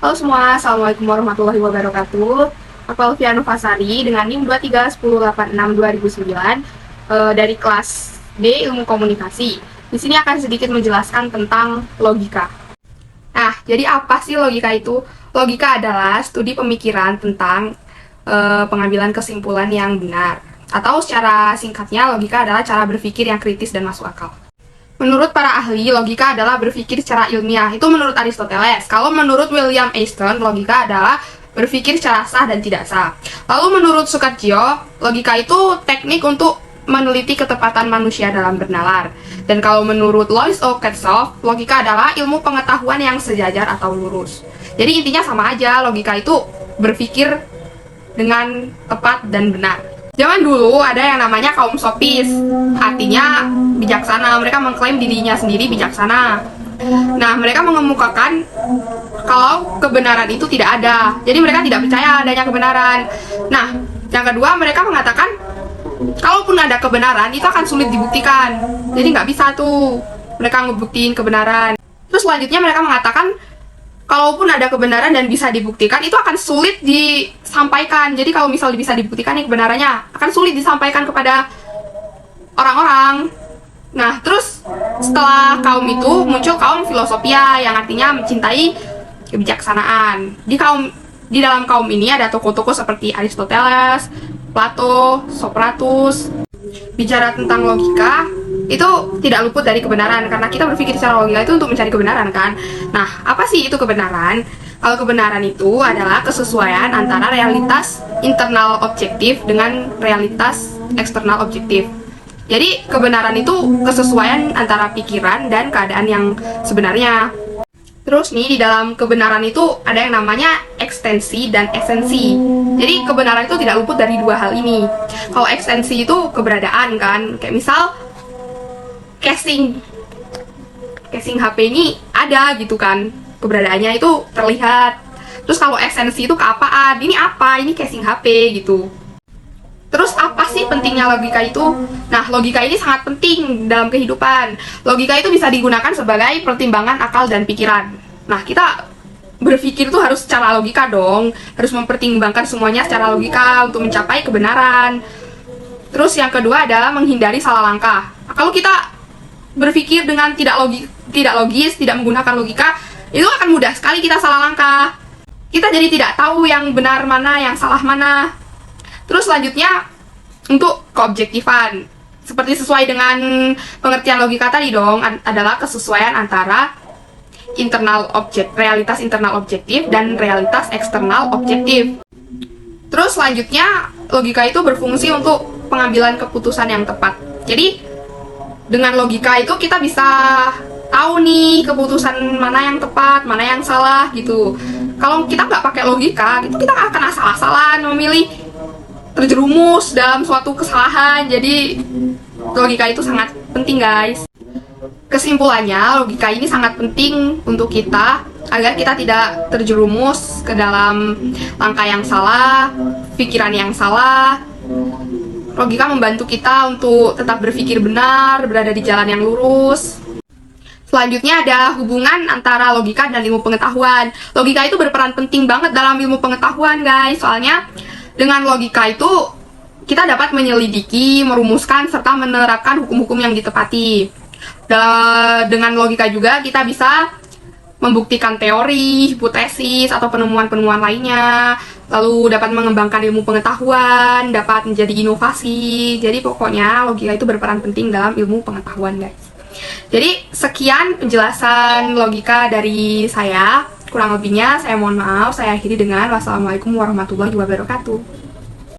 Halo semua, Assalamualaikum warahmatullahi wabarakatuh. Aku Alfian Nufasari dengan NIM 231086-2009 dari kelas D Ilmu Komunikasi. Di sini akan sedikit menjelaskan tentang logika. Nah, jadi apa sih logika itu? Logika adalah studi pemikiran tentang pengambilan kesimpulan yang benar. Atau secara singkatnya, logika adalah cara berpikir yang kritis dan masuk akal. Menurut para ahli, logika adalah berpikir secara ilmiah. Itu menurut Aristoteles. Kalau menurut William Easton, logika adalah berpikir secara sah dan tidak sah. Lalu menurut Sukacchio, logika itu teknik untuk meneliti ketepatan manusia dalam bernalar. Dan kalau menurut Lois Oakeshott, logika adalah ilmu pengetahuan yang sejajar atau lurus. Jadi intinya sama aja, logika itu berpikir dengan tepat dan benar. Zaman dulu ada yang namanya kaum sofis, artinya bijaksana. Mereka mengklaim dirinya sendiri bijaksana. Nah, mereka mengemukakan kalau kebenaran itu tidak ada. Jadi mereka tidak percaya adanya kebenaran. Nah, yang kedua mereka mengatakan kalaupun ada kebenaran itu akan sulit dibuktikan. Jadi nggak bisa tuh mereka ngebuktiin kebenaran. Terus selanjutnya mereka mengatakan kalaupun ada kebenaran dan bisa dibuktikan, itu akan sulit disampaikan. Jadi kalau misal bisa dibuktikan nih kebenarannya, akan sulit disampaikan kepada orang-orang. Nah, terus setelah kaum itu muncul kaum filosofia yang artinya mencintai kebijaksanaan. Di dalam kaum ini ada tokoh-tokoh seperti Aristoteles, Plato, Socrates. Bicara tentang logika, itu tidak luput dari kebenaran karena kita berpikir secara logika itu untuk mencari kebenaran kan. Nah, apa sih itu kebenaran? Kalau kebenaran itu adalah kesesuaian antara realitas internal objektif dengan realitas eksternal objektif. Jadi kebenaran itu kesesuaian antara pikiran dan keadaan yang sebenarnya. Terus nih, di dalam kebenaran itu ada yang namanya ekstensi dan esensi. Jadi kebenaran itu tidak luput dari dua hal ini. Kalau ekstensi itu keberadaan kan, kayak misal casing HP ini ada gitu kan, keberadaannya itu terlihat. Terus kalau esensi itu keapaan, ini apa, ini casing HP gitu. Terus apa sih pentingnya logika itu? Nah, logika ini sangat penting dalam kehidupan. Logika itu bisa digunakan sebagai pertimbangan akal dan pikiran. Nah, kita berpikir tuh harus secara logika dong, harus mempertimbangkan semuanya secara logika untuk mencapai kebenaran. Terus yang kedua adalah menghindari salah langkah. Nah, kalau kita berpikir dengan tidak logis, tidak menggunakan logika, itu akan mudah sekali kita salah langkah. Kita jadi tidak tahu yang benar mana, yang salah mana. Terus selanjutnya untuk keobjektifan, seperti sesuai dengan pengertian logika tadi dong, adalah kesesuaian antara realitas internal objektif dan realitas eksternal objektif. Terus selanjutnya logika itu berfungsi untuk pengambilan keputusan yang tepat. Jadi dengan logika itu kita bisa tahu nih keputusan mana yang tepat, mana yang salah gitu. Kalau kita nggak pakai logika, itu kita akan asal-asalan memilih, terjerumus dalam suatu kesalahan. Jadi logika itu sangat penting guys. Kesimpulannya, logika ini sangat penting untuk kita agar kita tidak terjerumus ke dalam langkah yang salah, pikiran yang salah. Logika membantu kita untuk tetap berpikir benar, berada di jalan yang lurus. Selanjutnya ada hubungan antara logika dan ilmu pengetahuan. Logika itu berperan penting banget dalam ilmu pengetahuan guys. Soalnya dengan logika itu kita dapat menyelidiki, merumuskan, serta menerapkan hukum-hukum yang ditepati. Dengan logika juga kita bisa membuktikan teori, hipotesis, atau penemuan-penemuan lainnya, lalu dapat mengembangkan ilmu pengetahuan, dapat menjadi inovasi. Jadi pokoknya logika itu berperan penting dalam ilmu pengetahuan guys. Jadi sekian penjelasan logika dari saya. Kurang lebihnya saya mohon maaf, saya akhiri dengan wassalamualaikum warahmatullahi wabarakatuh.